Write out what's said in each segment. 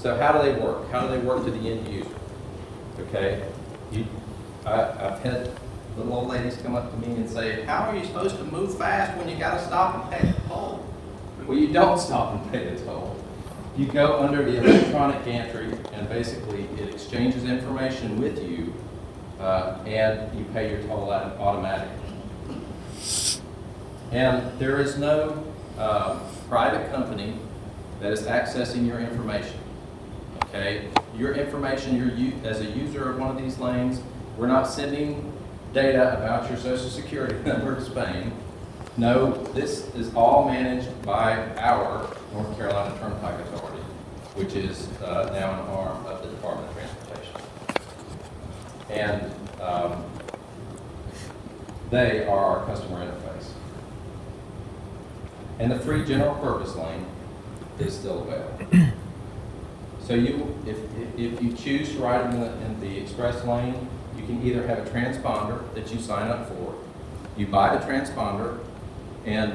So how do they work? How do they work to the end user? Okay, I've had little old ladies come up to me and say, how are you supposed to move fast when you gotta stop and pay the toll? Well, you don't stop and pay the toll. You go under the electronic gantry and basically it exchanges information with you and you pay your toll automatically. And there is no private company that is accessing your information. Okay, your information, as a user of one of these lanes, we're not sending data about your Social Security number to Spain. No, this is all managed by our North Carolina Turnpike Authority, which is now an arm of the Department of Transportation. And they are our customer interface. And the free general purpose lane is still available. So if you choose to ride in the express lane, you can either have a transponder that you sign up for. You buy the transponder, and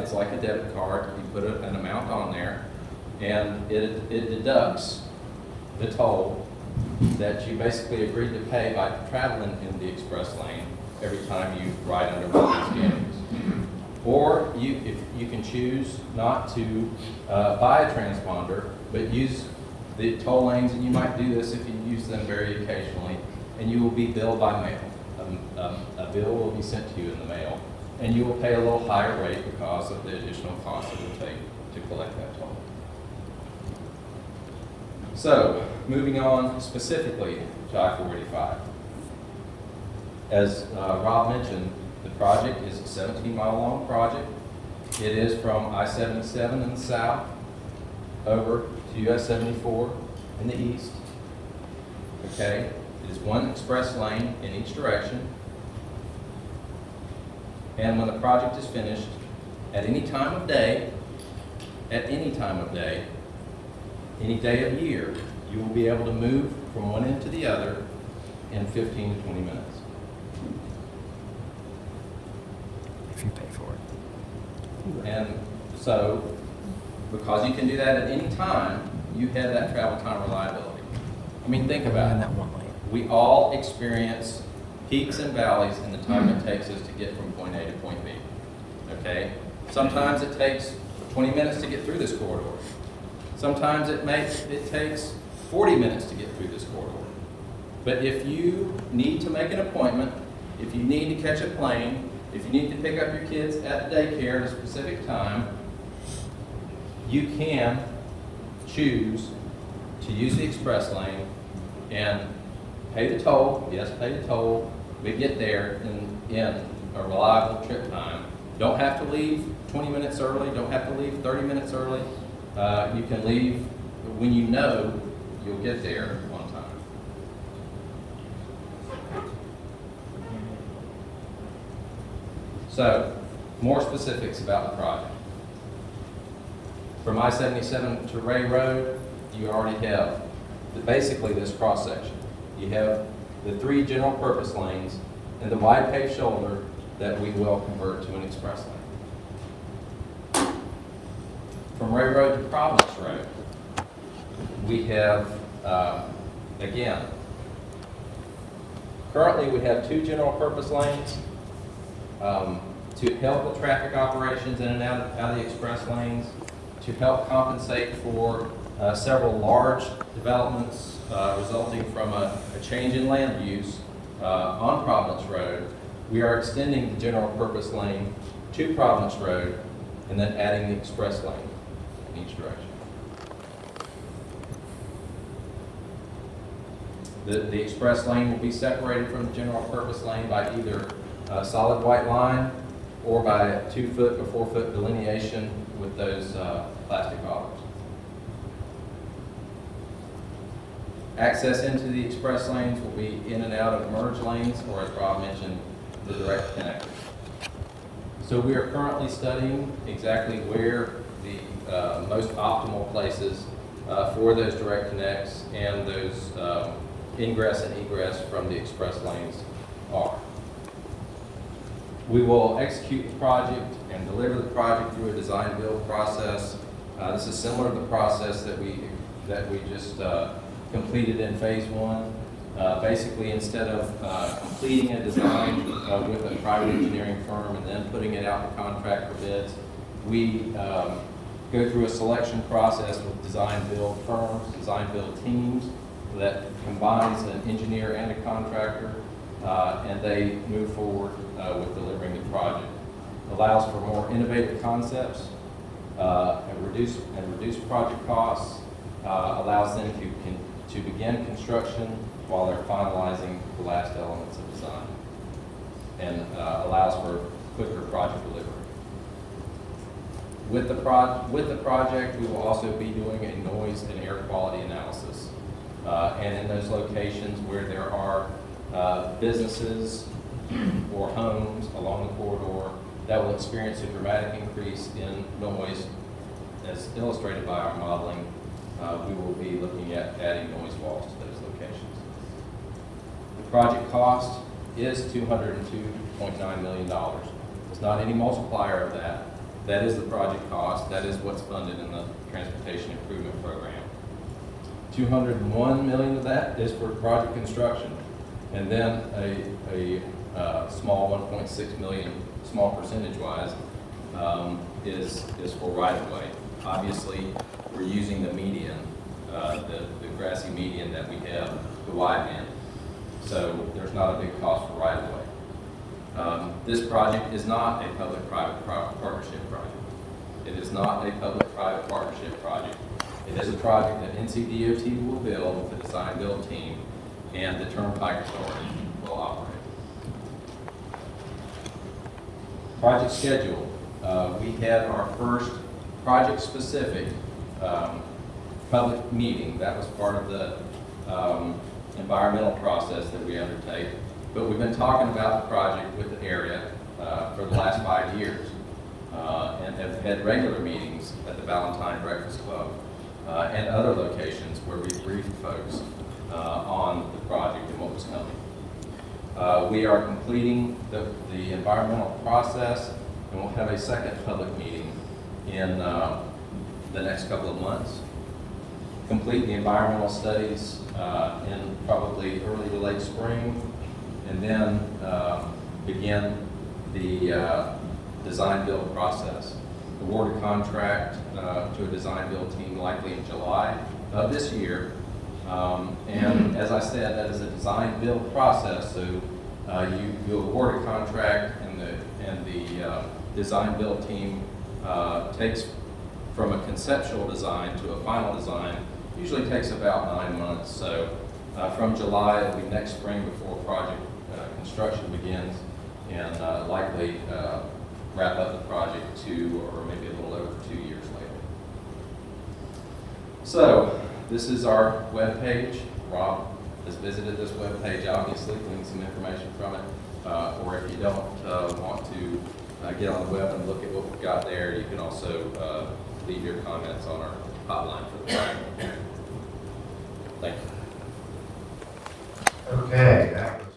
it's like a debit card. You put an amount on there, and it deducts the toll that you basically agreed to pay by traveling in the express lane every time you ride under one of these gantries. Or if you can choose not to buy a transponder, but use the toll lanes, and you might do this if you use them very occasionally, and you will be billed by mail. A bill will be sent to you in the mail, and you will pay a little higher rate because of the additional cost it will take to collect that toll. So, moving on specifically to I-485. As Rob mentioned, the project is a 17-mile-long project. It is from I-77 in the south over to US 74 in the east. Okay, it is one express lane in each direction. And when the project is finished, at any time of day, any day of year, you will be able to move from one end to the other in 15 to 20 minutes. If you pay for it. And so, because you can do that at any time, you have that travel time reliability. I mean, think about In it. that one lane. We all experience peaks and valleys in the time it takes us to get from point A to point B. Okay? Sometimes it takes 20 minutes to get through this corridor. Sometimes it takes 40 minutes to get through this corridor. But if you need to make an appointment, if you need to catch a plane, if you need to pick up your kids at daycare at a specific time, you can choose to use the express lane and pay the toll, yes, pay the toll, but get there in a reliable trip time. Don't have to leave 20 minutes early, don't have to leave 30 minutes early. You can leave when you know you'll get there on time. So, more specifics about the project. From I-77 to Rea Road, you already have basically this cross-section. You have the 3 general purpose lanes and the wide paved shoulder that we will convert to an express lane. From Rea Road to Providence Road, we have, again, currently we have 2 general purpose lanes to help with traffic operations in and out of the express lanes, to help compensate for several large developments resulting from a change in land use on Providence Road. We are extending the general purpose lane to Providence Road and then adding the express lane in each direction. The express lane will be separated from the general purpose lane by either a solid white line or by a 2-foot or 4-foot delineation with those plastic bollars. Access into the express lanes will be in and out of merge lanes, or as Rob mentioned, the direct connectors. So we are currently studying exactly where the most optimal places for those direct connects and those ingress and egress from the express lanes are. We will execute the project and deliver the project through a design build process. This is similar to the process that we that we just completed in phase one. Basically, instead of completing a design with a private engineering firm and then putting it out to contract for bids, we go through a selection process with design-build firms, design-build teams that combines an engineer and a contractor, and they move forward with delivering the project. Allows for more innovative concepts and reduce project costs, allows them to begin construction while they're finalizing the last elements of design, and allows for quicker project delivery. With the project, we will also be doing a noise and air quality analysis. And in those locations where there are businesses or homes along the corridor that will experience a dramatic increase in noise, as illustrated by our modeling, we will be looking at adding noise walls to those locations. The project cost is $202.9 million. There's not any multiplier of that. That is the project cost. That is what's funded in the Transportation Improvement Program. $201 million of that is for project construction, and then a small 1.6 million, small percentage-wise, is for right-of-way. Obviously, we're using the median, the grassy median that we have, the wide-band. So there's not a big cost for right-of-way. This project is not a public-private partnership project. It is not a public-private partnership project. It is a project that NCDOT will build with a design-build team, and the Turnpike Authority will operate. Project schedule. We had our first project-specific public meeting. That was part of the environmental process that we undertake. But we've been talking about the project with the area for the last 5 years, and have had regular meetings at the Valentine Breakfast Club and other locations where we briefed folks on the project and what was coming. We are completing the environmental process, and we'll have a second public meeting in the next couple of months. Complete the environmental studies in probably early to late spring, and then begin the design-build process. Award a contract to a design-build team likely in July of this year. And as I said, that is a design-build process, so you award a contract, and the design-build team takes from a conceptual design to a final design, usually takes about 9 months. So from July, it'll be next spring before project construction begins, and likely wrap up the project 2 or maybe a little over 2 years later. So this is our web page. Rob has visited this web page, obviously, gleaned some information from it. Or if you don't want to get on the web and look at what we've got there, you can also leave your comments on our hotline for the project. Thank you. Okay, that was